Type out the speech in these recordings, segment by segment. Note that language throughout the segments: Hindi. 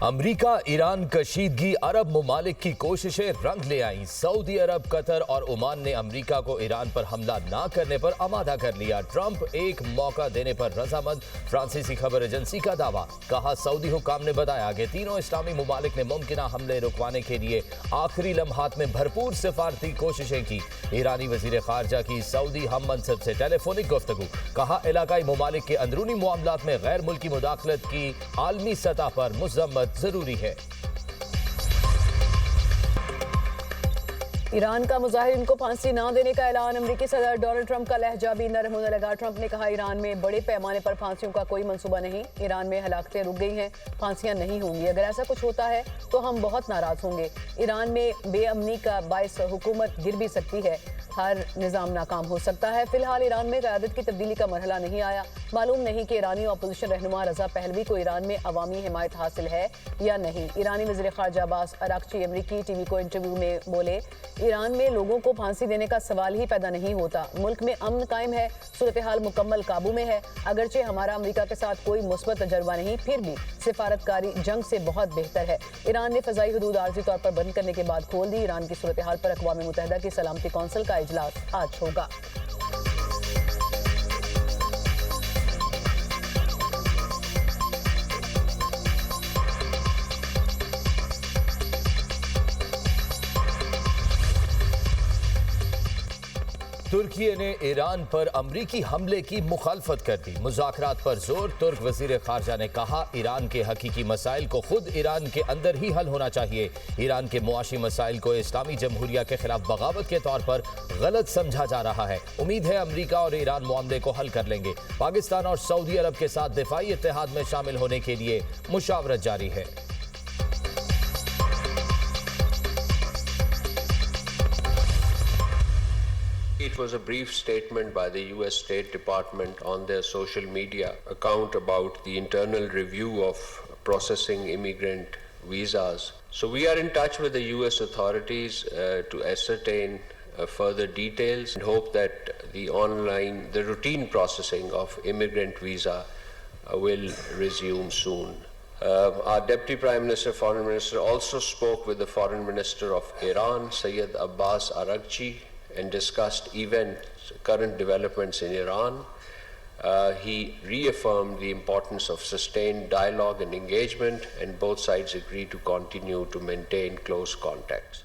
अमरीका ईरान कशीदगी अरब ममालिक की कोशिशें रंग ले आईं। सऊदी अरब, कतर और ओमान ने अमरीका को ईरान पर हमला ना करने पर आमादा कर लिया। ट्रंप एक मौका देने पर रजामंद, फ्रांसीसी खबर एजेंसी का दावा। कहा, सऊदी हुक्काम ने बताया कि तीनों इस्लामी ममालिक ने मुमकिन हमले रुकवाने के लिए आखिरी लम्हात में भरपूर सिफारती कोशिशें की। ईरानी वजीर खारजा की सऊदी हम मनसब से टेलीफोनिक गुफ्तगू। कहा, इलाकाई ममालिक के अंदरूनी मामलात में गैर मुल्की मुदाखलत की आलमी सतह पर मज़म्मत जरूरी है। ईरान का मुजाहिरीन को फांसी न देने का ऐलान। अमेरिकी सदर डोनाल्ड ट्रंप का लहजा भी नरम होने लगा। ट्रंप ने कहा, ईरान में बड़े पैमाने पर फांसियों का कोई मंसूबा नहीं। ईरान में हलाकतें रुक गई हैं, फांसियां नहीं होंगी। अगर ऐसा कुछ होता है तो हम बहुत नाराज होंगे। ईरान में बेअमनी का बायस हुकूमत गिर भी सकती है, हर निज़ाम नाकाम हो सकता है। फिलहाल ईरान में क़यादत की तब्दीली का मरहला नहीं आया। मालूम नहीं कि ईरानी अपोजिशन रहनुमा रजा पहलवी को ईरान में अवामी हिमायत हासिल है या नहीं। ईरानी वज़ीर ख़ारजा अब्बास अराग़ची अमरीकी टीवी को इंटरव्यू में बोले, ईरान में लोगों को फांसी देने का सवाल ही पैदा नहीं होता। मुल्क में अमन कायम है, सूरत हाल मुकम्मल काबू में है। अगरचे हमारा अमरीका के साथ कोई मुस्बत तजर्बा नहीं, फिर भी सिफारतकारी जंग से बहुत बेहतर है। ईरान ने फ़ज़ाई हदूद आर्जी तौर पर बंद करने के बाद खोल दी। ईरान की सूरत हाल पर अक़वाम मुत्तहिदा की सलामती कौंसिल का इजलास आज होगा। तुर्की ने ईरान पर अमरीकी हमले की मुखालफत कर दी। मुज़ाकरात पर जोर। तुर्क वज़ीर ख़ारजा ने कहा, ईरान के हकीकी मसाइल को खुद ईरान के अंदर ही हल होना चाहिए। ईरान के मुआशी मसाइल को इस्लामी जमहूरिया के खिलाफ बगावत के तौर पर गलत समझा जा रहा है। उम्मीद है अमरीका और ईरान मामले को हल कर लेंगे। पाकिस्तान और सऊदी अरब के साथ दिफाई इत्तेहाद में शामिल होने के लिए मुशावरत जारी है। It was a brief statement by the US State Department on their social media account about the internal review of processing immigrant visas. So we are in touch with the US authorities to ascertain further details and hope that the routine processing of immigrant visa will resume soon. Our Deputy Prime Minister, Foreign Minister also spoke with the Foreign Minister of Iran, Sayyid Abbas Araghchi, and discussed current developments in Iran. He reaffirmed the importance of sustained dialogue and engagement, and both sides agreed to continue to maintain close contacts.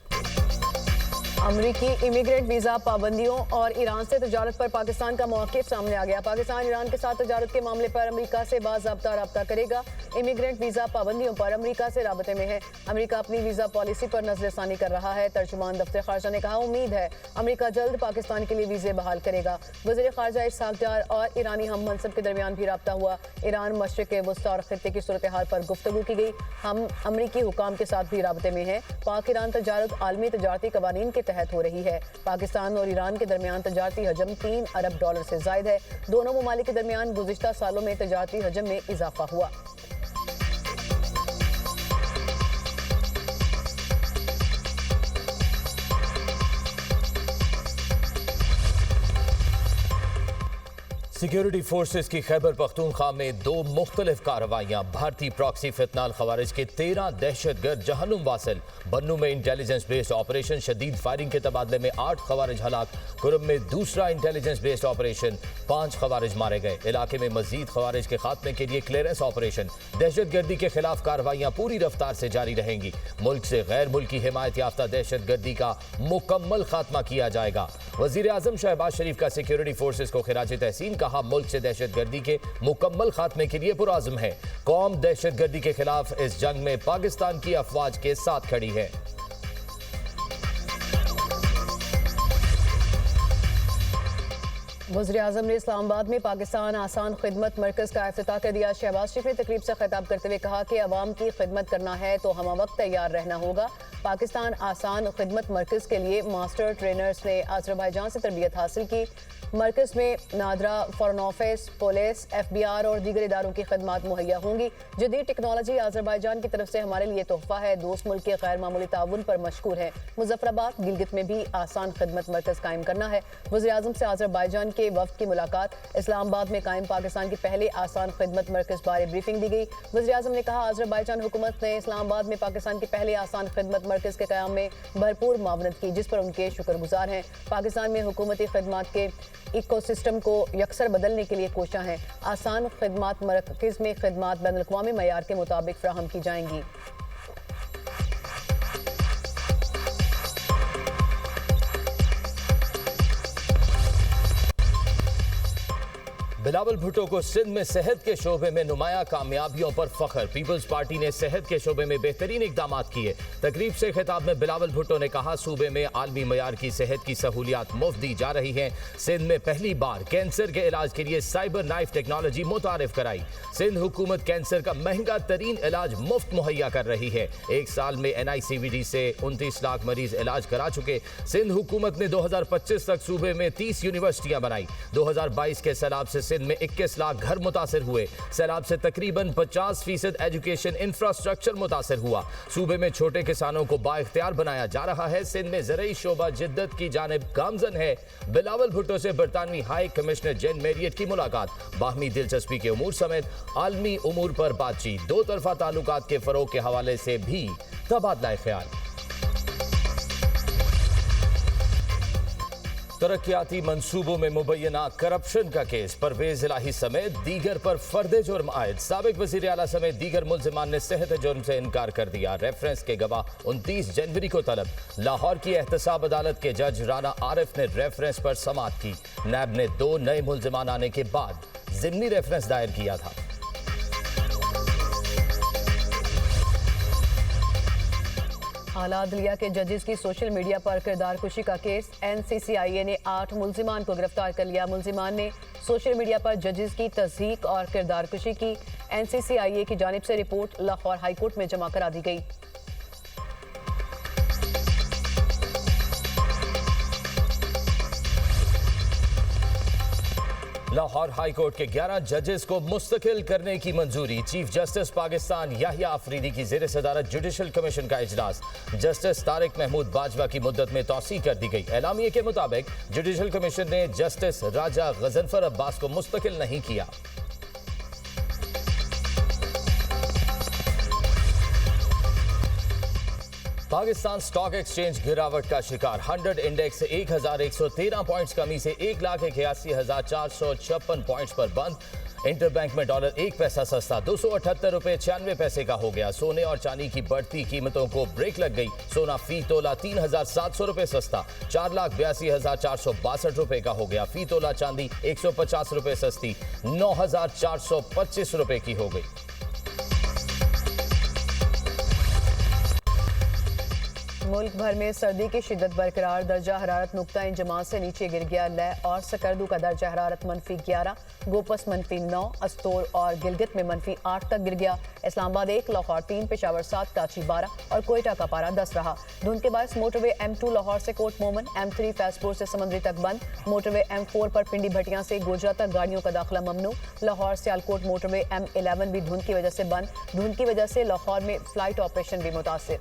अमरीकी इमिग्रेंट वीज़ा पाबंदियों और ईरान से तजारत पर पाकिस्तान का मौक़िफ़ सामने आ गया। पाकिस्तान ईरान के साथ तजारत के मामले पर अमरीका से बाज़ाब्ता रब्ता करेगा। इमिग्रेंट वीज़ा पाबंदियों पर अमरीका से राबते में है। अमरीका अपनी वीज़ा पॉलिसी पर नज़रसानी कर रहा है। तर्जुमान दफ्तर ख़ारजा ने कहा, उम्मीद है अमरीका जल्द पाकिस्तान के लिए वीज़े बहाल करेगा। वज़ीर ख़ारजा इसहाक़ डार और ईरानी हम मनसब के दरमियान भी रब्ता हुआ। ईरान, मशरिक़ वस्ता और ख़ित्ते की सूरत हाल पर गुफ्तगू की गई। हम अमरीकी हुकाम के साथ भी राबते में हैं। पाक ईरान तजारत आलमी तजारती कवानीन के तहत हो रही है। पाकिस्तान और ईरान के दरमियान तजारती हजम $3 अरब से ज़ायद है। दोनों ममालिक के दरमियान गुज़िश्ता सालों में तजारती हजम में इजाफा हुआ। सिक्योरिटी फोर्सेस की खैबर पख्तूनख्वा में 2 मुख्तलिफ कार्रवाइयाँ। भारतीय प्रॉक्सी फितनाल खवारिज के 13 दहशतगर्द जहन्नुम वासिल। बन्नू में इंटेलिजेंस बेस्ड ऑपरेशन, शदीद फायरिंग के तबादले में 8 खवारिज हलाक। कुरब में दूसरा इंटेलिजेंस बेस्ड ऑपरेशन, 5 खवारिज मारे गए। इलाके में मजीद खवारिज के खात्मे के लिए क्लियरेंस ऑपरेशन। दहशतगर्दी के खिलाफ कार्रवाइयाँ पूरी रफ्तार से जारी रहेंगी। मुल्क से गैर मुल्की हिमायत याफ्ता दहशतगर्दी का मुकम्मल खात्मा किया जाएगा। वज़ीर आज़म शहबाज शरीफ का सिक्योरिटी फोर्सेस को खिराज तहसीन। कहा, मुल्क से दहशतगर्दी के मुकम्मल खात्मे के लिए पुरआज़म है। कौम दहशतगर्दी के खिलाफ इस जंग में पाकिस्तान की अफवाज के साथ खड़ी है। वज़ीर आज़म ने इस्लामाबाद में पाकिस्तान आसान खिदमत मरकज़ का इफ्तिताह कर दिया। शहबाज शरीफ ने तकरीब से खिताब करते हुए कहा कि अवाम की खिदमत करना है तो हम वक्त तैयार रहना होगा। पाकिस्तान आसान खिदमत मरकज़ के लिए मास्टर ट्रेनर्स ने अज़रबैजान से तरबियत हासिल की। मरकज में NADRA, foreign office, police, FBI और दीगर इदारों की खदमात मुहैया होंगी। जदीद टेक्नोलॉजी आज़रबाईजान की तरफ से हमारे लिए तोहफा है। दोस्त मुल्क के गैर मामूली ताउन पर मशकूर है। मुजफ्फराबाद, गिलगित में भी आसान खदमत मरकज कायम करना है। वज़ीर-ए-आज़म से आज़रबाईजान के वफ्द की मुलाकात। इस्लामाबाद में कायम पाकिस्तान की पहले आसान खदमत मरकज बारे ब्रीफिंग दी गई। वज़ीर-ए-आज़म ने कहा, आज़रबाईजान हुकूमत ने इस्लामाबाद में पाकिस्तान के पहले आसान खदमत मरकज के क़याम में भरपूर मावनत की, जिस पर उनके शुक्रगुजार हैं। पाकिस्तान में हुकूमती खदमात के इकोसिस्टम को यकसर बदलने के लिए कोशिश है। आसान खदमात मरकज़ में खदमात बैनुल-अक़वामी मयार के मुताबिक फराहम की जाएंगी। बिलावल भुट्टो को सिंध में सेहत के शोबे में नुमाया कामयाबियों पर फख्र। पीपल्स पार्टी ने सेहत के शोबे में बेहतरीन इकदाम किए। तकरीब से खिताब में बिलावल भुट्टो ने कहा, सूबे में आलमी मयार की सेहत की सहूलियात मुफ्त दी जा रही हैं। सिंध में पहली बार कैंसर के इलाज के लिए साइबर नाइफ टेक्नोलॉजी मुतारिफ कराई। सिंध हुकूमत कैंसर का महंगा तरीन इलाज मुफ्त मुहैया कर रही है। एक साल में NICVD से 29 लाख मरीज इलाज करा चुके। सिंध हुकूमत ने 2025 तक सूबे में 30 यूनिवर्सिटियां बनाई। 2022 के सैलाब से सिंध में 21 लाख घर मुतासिर हुए। सैलाब से तकरीबन 50% एजुकेशन इंफ्रास्ट्रक्चर मुतासिर हुआ। सूबे में छोटे किसानों को बाइख्तियार बनाया जा रहा है। सिंध में ज़रई शोबा जिद्दत की जानिब गामजन है। बिलावल भुट्टो से बरतानवी हाई कमिश्नर जेन मैरियट की मुलाकात। बाहमी दिलचस्पी के उमूर समेत आलमी उमूर पर बातचीत। दो तरफा ताल्लुकात के फरोग के हवाले से भी तबादला ख्याल। तरक्याती मंसूबों में मुबैना करप्शन का केस। परवेज इलाही समेत दीगर पर फर्द जुर्म आयद। साबिक वज़ीर आला समेत दीगर मुल्ज़िमान ने सेहत जुर्म से इनकार कर दिया। रेफरेंस के गवाह 29 जनवरी को तलब। लाहौर की एहतसाब अदालत के जज राना आरिफ ने रेफरेंस पर समाअत की। नैब ने 2 नए मुल्ज़िमान आने के बाद ज़िमनी रेफरेंस दायर किया था। आला अदलिया के जजेस की सोशल मीडिया पर किरदार कुशी का केस। NCCIA ने 8 मुल्जिमान को गिरफ्तार कर लिया। मुल्जिमान ने सोशल मीडिया पर जजेस की तस्दीक और किरदार कुशी की। NCCIA की जानिब से रिपोर्ट लाहौर हाई कोर्ट में जमा करा दी गई। लाहौर हाई कोर्ट के 11 जजेस को मुस्तकिल करने की मंजूरी। चीफ जस्टिस पाकिस्तान याहिया अफरीदी की ज़ेर सदारत जुडिशल कमीशन का इजलास। जस्टिस तारिक महमूद बाजवा की मुद्दत में तौसी कर दी गई। एलामिये के मुताबिक जुडिशल कमीशन ने जस्टिस राजा गजनफर अब्बास को मुस्तकिल नहीं किया। पाकिस्तान स्टॉक एक्सचेंज गिरावट का शिकार। 100 इंडेक्स 1113 पॉइंट्स कमी से 1,81,456 पॉइंट्स पर बंद। इंटरबैंक में डॉलर 1 पैसा सस्ता 278 रुपये 96 पैसे का हो गया। सोने और चांदी की बढ़ती कीमतों को ब्रेक लग गई। सोना फी तोला 3,700 रुपये सस्ता 4,82,462 रुपये का हो गया। फी तोला चांदी 150 रुपये सस्ती 9,425 रुपये की हो गई। मुल्क भर में सर्दी की शिद्दत बरकरार। दर्जा हरारत नुक्ता इंजमा से नीचे गिर गया। लय और सकर्दू का दर्जा हरारत -11, गोपस -9, अस्तोर और गिलगित में -8 तक गिर गया। इस्लामाबाद 1, लाहौर 3, पेशावर 7, कराची 12 और कोयटा का पारा 10 रहा। धुंध के बायस मोटरवे M2 लाहौर से कोट मोमन, M3 फैजपुर से समंदरी तक बंद। मोटरवे M4 पर पिंडी भटियां से गोजरा तक गाड़ियों का दाखिला ममनू। लाहौर से सियालकोट मोटरवे M11 भी धुंध की वजह से बंद। धुंध की वजह से लाहौर में फ्लाइट ऑपरेशन भी मुतासिर।